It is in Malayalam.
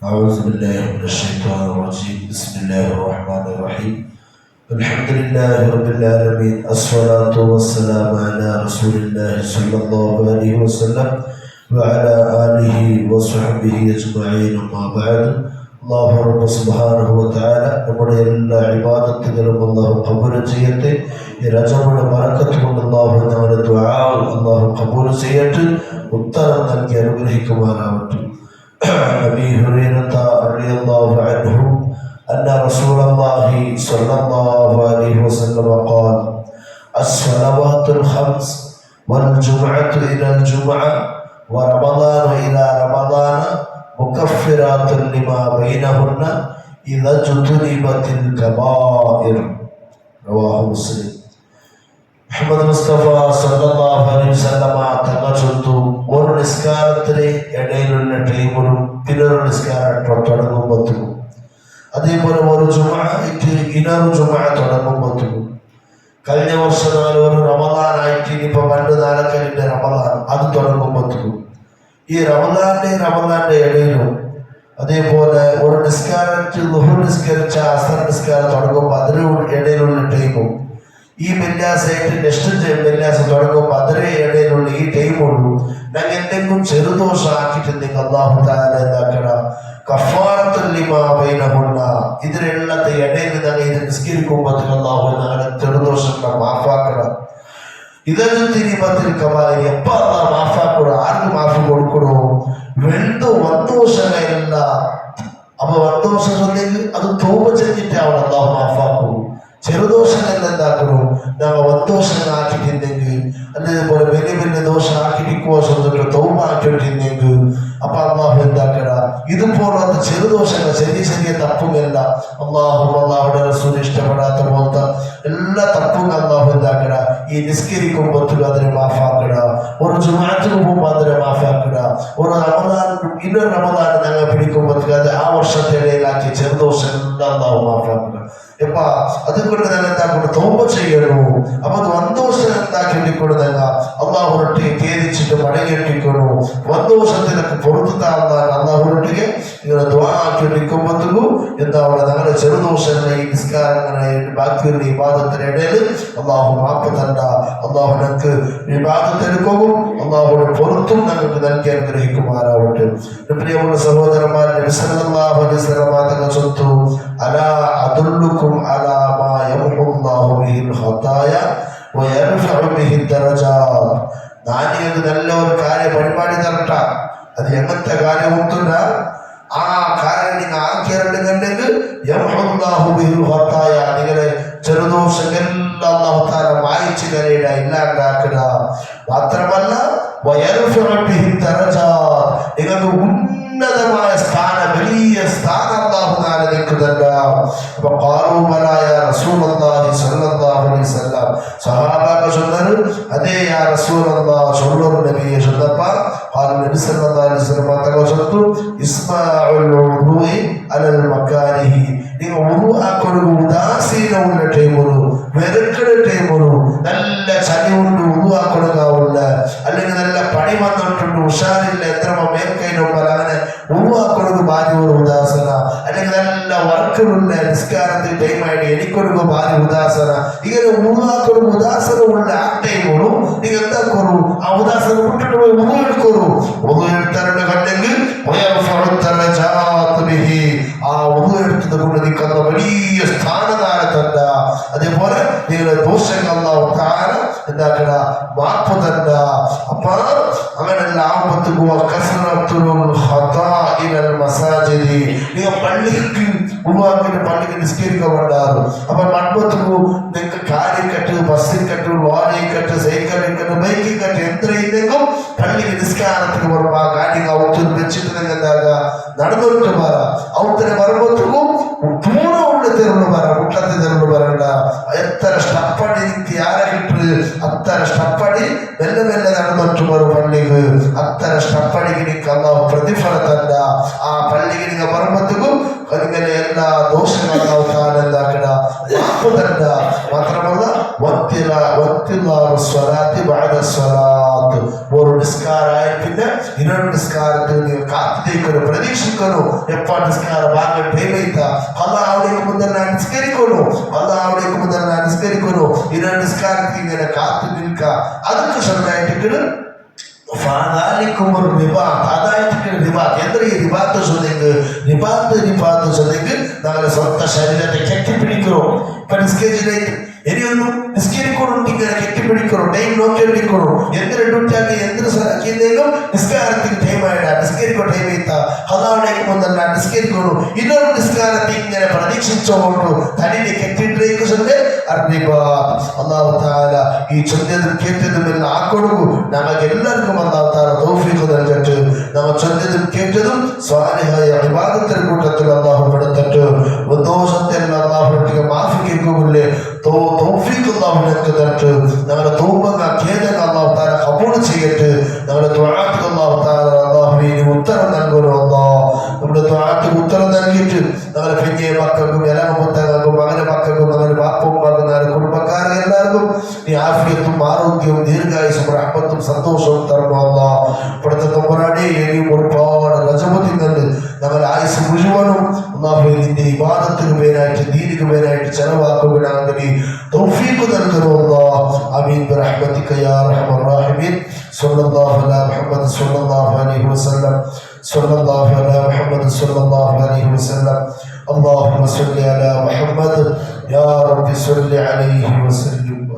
أعوذ بالله من الشيطان الرجيم بسم الله الرحمن الرحيم الحمد لله رب العالمين الصلاة والسلام على رسول الله صلى الله عليه وسلم وعلى آله وصحبه أجمعين أما بعد الله رب سبحانه وتعالى നമ്മുടെ എല്ലാ ഇബാദത്തുകളും അല്ലാഹു ഖബൂൽ ചെയ്യട്ടെ. ഈ റജബിന്റെ ബറക്കത്ത് കൊണ്ട് അല്ലാഹു നമ്മുടെ ദുആ അല്ലാഹു ഖബൂൽ ചെയ്യട്ടെ, ഉത്തരം നൽകി അനുഗ്രഹിക്കുമാറാവട്ടെ. أبي هريرة رضي الله عنه أن رسول الله صلى الله عليه وسلم قال الصلوات الخمس والجمعة إلى الجمعة ورمضان إلى رمضان مكفرات لما بينهن إذا اجتنبت الكبائر رواه مسلم. മുഹമ്മദ് മുസ്തഫ സല്ലല്ലാഹു അലൈഹി വസല്ലമ തങ്ങൾ ചൊല്ലുന്നു, ഒരു നിസ്കാരത്തിന് ഇടയിലുള്ള ടൈമും പിന്നൊരു നിസ്കാരം തുടങ്ങുമ്പോഴത്തേക്കും, അതേപോലെ ഒരു ജുമുഅക്ക് ഇന്നൊരു ജുമുഅ തുടങ്ങുമ്പോഴത്തേക്കും, കഴിഞ്ഞ വർഷം ഒരു റമദാനായിട്ട് ഇനിയിപ്പോൾ പണ്ട് നാലക്കലിന്റെ റമദാൻ അത് തുടങ്ങുമ്പോഴത്തേക്കും, ഈ റമദാന്റെ ഇടയിലും അതേപോലെ ഒരു നിസ്കാരത്തിൽ ളുഹർ നിസ്കരിച്ച അസർ നിസ്കാരം തുടങ്ങുമ്പോൾ അതിന് ഇടയിലുള്ള ടൈമും ഈ വെള്ളിയാഴ്ചയായിട്ട് നെക്സ്റ്റ് വെള്ളിയാഴ്ച തുടങ്ങുമ്പോൾ അതിനെ ഇടയിലുള്ള ഈ ടൈമുള്ളൂ. ഞങ്ങൾ എന്തെങ്കിലും ചെറുദോഷം ആക്കിയിട്ടുണ്ടെങ്കിൽ അല്ലാഹു തആല എന്താക്കണം, കഫാറത്തുൽ ലിമാ ബൈനഹുന്ന, ഇതിനെല്ലാത്ത ഇടയിൽ ഞങ്ങൾ ഇത് നിസ്കരിക്കുമ്പോൾ അല്ലാഹു ഞങ്ങളുടെ ചെറുദോഷങ്ങളെ മാഫാക്കണം. ഇതൊരു തിരിമത്തിൽ കബായി എപ്പ അല്ലാഹ് മാഫാക്കണം, ആർക്ക് മാഫി കൊടുക്കണോ? ಒಂದು ವರ್ಷ ಇಲ್ಲ അപ്പൊ 10 വർഷം ചൊല്ലിയെങ്കിൽ അത് തൗബ ചെയ്തിട്ടാവണം അല്ലാഹു മാഫാക്കും. ചെറുദോഷങ്ങൾ എന്താക്കണം, ഞങ്ങൾ 10 വർഷം ആക്കിയിട്ടുണ്ടെങ്കിൽ, അതേപോലെ വലിയ വലിയ ദോഷം ആക്കിയിരിക്കുക സ്വന്തം തൗബ ആക്കിയിട്ടില്ലെങ്കിൽ, അപ്പൊ അള്ളാഹു എന്താക്കട ഇതുപോലത്തെ ചെറുദോഷങ്ങൾ ചെറിയ തപ്പുമല്ല അള്ളാഹുടെ റസൂൽ ഇഷ്ടപ്പെടാത്ത പോലത്തെ എല്ലാ തപ്പും അള്ളാഹു എന്താക്കട ഈ നിസ്കരിക്കുമ്പോൾ അതിനെ മാഫാക്കട, ഒരു ജുമുഅത്തിന് പോകുമ്പോൾ അതിനെ മാഫാക്കട, ഒരു റമദാൻ ഇന്നൊരു റമദാൻ ഞങ്ങൾ പിടിക്കുമ്പോൾ അത് ആ വർഷത്തെ ഇടയിലാക്കി ചെറുദോഷം അള്ളാഹു മാഫാക്കട. എപ്പ അതുകൊണ്ട് തന്നെ എന്താക്കൊണ്ട് തൗബ ചെയ്യണു. അപ്പൊ അത് 1 വർഷം എന്താക്കിക്കൊണ്ട് തന്നെ അള്ളാഹുരൊട്ടിಗೆ ഖേദിച്ചിട്ട് മടങ്ങിയിട്ടിക്കണു. 1 വർഷത്തിനൊക്കെ പൊറുത്തുത്താവുന്ന അള്ളാഹുരൊട്ടിಗೆ ഇങ്ങനെ ദുആ ആക്കിയിട്ടിക്കുമ്പോഴത്തേക്കും എന്താവണം, ഞങ്ങളുടെ ചെറുദോഷങ്ങളെ ഈ നിസ്കാരങ്ങളെ ബാക്കിയുള്ള ഇബാദത്തിന്റെ ഇടയിൽ അള്ളാഹു മാപ്പ് തണ്ട, അള്ളാഹു ഞങ്ങൾക്ക് ഇബാദത്തെടുക്കും, അള്ളാഹുടെ പൊറുത്തും ഞങ്ങൾക്ക് നൽകി അനുഗ്രഹിക്കുമാറാവട്ടെ. പ്രിയമുള്ള സഹോദരന്മാരെ, നബി സല്ലല്ലാഹു അലൈഹി വസല്ലം തങ്ങൾ ചൊല്ലുന്നു, അലാ അദുല്ലുക്കും അലാ മാ യംഹുല്ലാഹു ബിഹിൽ ഖതായ വയർഫഉ ബിഹി ദറജാത്ത്. ഞാൻ നിങ്ങൾക്ക് നല്ല ഒരു കാര്യം പരിപാടി തരട്ട, അത് എങ്ങനത്തെ കാര്യം ഒന്നുമില്ല, ആ കാര്യം നിങ്ങൾ ആക്കിയിട്ടുണ്ടെങ്കിൽ യംഹുല്ലാഹു ബിഹിൽ ഖതായ, നിങ്ങളെ ചെറുദോഷങ്ങളെല്ലാം അല്ലാഹു തആല മായ്ച്ചു കളയുക, ഇല്ലാണ്ടാക്കുക. മാത്രമല്ല വയർഫഉ ബിഹി ദറജാത്ത്, നിങ്ങൾക്ക് ഉന്നതമായ സ്ഥാനം, വലിയ സ്ഥാനം അല്ലാഹു തആല നിൽക്കുന്നുണ്ട്. അപ്പൊ ഖാലൂ ബലാ യാ റസൂലുള്ളാഹി സ്വല്ലല്ലാഹു അലൈഹി വസല്ലം, സഹാബാക്കൾ ചൊല്ലു, അതേ യാ റസൂലുള്ളാഹ് ചൊല്ലു നബിയെ ചൊല്ലപ്പോൾ ഖാലൂ നബി സല്ലല്ലാഹു അലൈഹി വസല്ലം തങ്ങൾ ചൊല്ലു, ഇസ്മാഉൽ വുദൂഇ അലൽ മകാനിഹി, നിങ്ങൾ വുദൂ ആക്കുന്നത് ഉദാസീനമുള്ള ടൈമുള്ളൂ, വെറുക്കുന്ന ടൈമുള്ളൂ, നല്ല ചളി കൊണ്ട് വുദൂ ആക്കുന്നതാവില്ല, അല്ലെങ്കിൽ നല്ല പണി വന്നിട്ടുണ്ട് ഉഷാറില്ല, എത്ര മേൽക്കൈനുമ്പോൾ അങ്ങനെ വുദൂ ആക്കുന്നത് ഭാര്യ ഒരു ഉദാസന, അല്ലെങ്കിൽ നല്ല വർക്കുള്ള നിസ്കാരത്തിൽ ടൈമായിട്ട് എനിക്കൊരു ഭാര്യ ഉദാസന, ഇങ്ങനെ വുദൂ ആക്കുന്ന ഉദാസനമുള്ള ആ ടൈമുള്ളൂ. നിങ്ങൾ എന്താക്കൂ, ആ ഉദാസന വിട്ടിട്ട് പോയി വുദൂ എടുക്കൂ. വുദൂ എടുത്തരുടെ കണ്ടെങ്കിൽ ആ വുദൂ എടുത്തത് കൊണ്ട് നിൽക്കുന്ന വലിയ സ്ഥാനതാരത്തല്ല. അതേപോലെ നിങ്ങളുടെ ദോഷങ്ങൾ അല്ലാഹു തആല എന്താക്കണ മാപ്പ് തന്ന. അപ്പൊ അങ്ങനെയുള്ള ആപത്തും നിങ്ങൾ പള്ളിക്ക് ഉരുവാക്കിയിട്ട് പള്ളിക്ക് നിസ്കരിക്കാൻ വേണ്ടാറ്. അപ്പൊ മണ്ഡപത്തിനും നിങ്ങൾക്ക് കാറിൽ കെട്ട്, ബസ്സിൽ കെട്ട്, ലോറിയിൽ കെട്ട്, സൈക്കിളിൽ കെട്ട്, ബൈക്കിൽ കെട്ട്, എന്തെങ്കിലും പള്ളിക്ക് നിസ്കാരത്തിന് വരുമ്പോ ആ കാര്യങ്ങൾ ഔത്തിൽ വെച്ചിട്ട് നിങ്ങൾ എന്താക്കുക, നടന്നിട്ട് പറ. ഔത്തിനെ വരുമ്പോഴത്തേക്കും ദൂരമുള്ള തെരുവ് പറ, മുട്ടത്തെ തെരുവ് പറയണ്ട. എത്ര സ്റ്റപ്പടി എനിക്ക് ആരെ കിട്ടു, അത്ര സ്റ്റപ്പടി മെല്ലെ മെല്ലെ നടന്നിട്ട് വരും പള്ളിക്ക്. അത്ര സ്റ്റപ്പടിക്ക് എനിക്ക് അല്ലാഹു പ്രതിഫലം തന്ന. ആ പള്ളിക്ക് നിങ്ങൾ വരുമ്പോഴത്തേക്കും ഇങ്ങനെ എല്ലാ ദോഷങ്ങളും എന്താക്കണ മാപ്പ് തന്ന. മാത്രമല്ല സ്വലാത്തി ബഅദ സ്വലാത്ത്, ഒരു നിസ്കാരമായി പിന്നെ ഇരണ്ട് നിസ്കാരത്തിൽ നിങ്ങൾ കാത്തിരിക്കണം, പ്രതീക്ഷിക്കണം. എപ്പോൾ നിസ്കാരം വാങ്ങൽ ടൈമൈത്ത അല്ലാഹുവിലേക്ക് മുതൽ നിസ്കരിക്കണം, അല്ലാഹുവിലേക്ക് മുതൽ നിസ്കരിക്കണം. ഇരണ്ട് നിസ്കാരത്തിൽ ഇങ്ങനെ കാത്തു നിൽക്കുക. അതൊക്കെ ശ്രദ്ധയായിട്ട് ഞങ്ങളുടെ സ്വന്തം ശരീരത്തെ കെട്ടിപ്പിടിക്കണോ. ഇപ്പൊ ഇനിയൊന്നും നിസ്കരിക്കണം, ഇങ്ങനെ കെട്ടിപ്പിടിക്കണം, ടൈം നോക്കിപ്പിടിക്കണം. എന്തൊരു ഡ്യൂട്ടിയാക്കി എന്തൊരു സ്ഥലം നിസ്കാരത്തിന് ടൈമായിട നിസ്കരിക്കോ ടൈമൈത്ത അല്ലാഹുവിലേക്ക് മുതൽ നിസ്കരിക്കണം. ഇതൊരു നിസ്കാരത്തെ ഇങ്ങനെ പ്രതീക്ഷിച്ചോണ്ട് തടിനെ കെട്ടിട്ടിലേക്ക് അല്ലാഹു തആല ഈ ചൊല്ലിയതും കേട്ടതുമെല്ലാം ആക്കൊടുക്കും. ഞങ്ങൾക്ക് എല്ലാവർക്കും അല്ലാഹു തആല തൗഫീഖ് നൽകട്ടെ. നമ്മൾ ചൊല്ലിയതും കേട്ടതും സ്വാലിഹായ ഇബാദത്തിന്റെ കൂട്ടത്തിൽ അല്ലാഹു പെടുത്തട്ടെ. ദോഷത്തെല്ലാം അല്ലാഹു മാഫി കേൾക്കുമില്ലേ തൗഫീഖ് അല്ലാഹു നമുക്ക് തരട്ടെ. ഞങ്ങളുടെ തൗബകൾ ഖേദങ്ങൾ അല്ലാഹു തആല ഖബൂൽ ചെയ്യട്ടെ. ഞങ്ങളുടെ ദുആക്ക് അല്ലാഹു തആല അല്ലാഹുവിന് ഉത്തരം നൽകണം. അല്ലാഹ് നമ്മുടെ ദുആക്ക് ഉത്തരം നൽകിയിട്ട് ഞങ്ങളുടെ പെഞ്ഞ മക്കൾക്കും ഇളയ മുത്തകൾക്കും മകന്റെ മക്കൾക്കും മകന്റെ ബാപ്പും മകനായ കുടുംബക്കാരെ എല്ലാവർക്കും നീ ആഫിയത്തും ആരോഗ്യവും ദീർഘായുസും റഹ്മത്തും സന്തോഷവും തരണം. അല്ലാഹ് ഇവിടുത്തെ തമ്പുരാനെ ഇനിയും ഒരുപാട് രജമത്തിനുണ്ട്. ഞങ്ങളുടെ ആയുസ് മുഴുവനും അല്ലാഹുവിന്റെ ഇബാദത്തിന് പേരായിട്ട് ദീനിക്ക് പേരായിട്ട് ചെലവാക്കുവാനാണ് നീ തൗഫീഖ് നൽകണം. അല്ലാഹ് ആമീൻ ബിറഹ്മതിക യാ അർഹമർ റഹീമീൻ. സ്വല്ലല്ലാഹു അലാ മുഹമ്മദ് സ്വല്ലല്ലാഹു അലൈഹി വസല്ലം. സ്വല്ലല്ലാഹു അലാ മുഹമ്മദ് സ്വല്ലല്ലാഹു അലൈഹി വസല്ലം. اللهم صل على محمد يا رب صل عليه وسلم.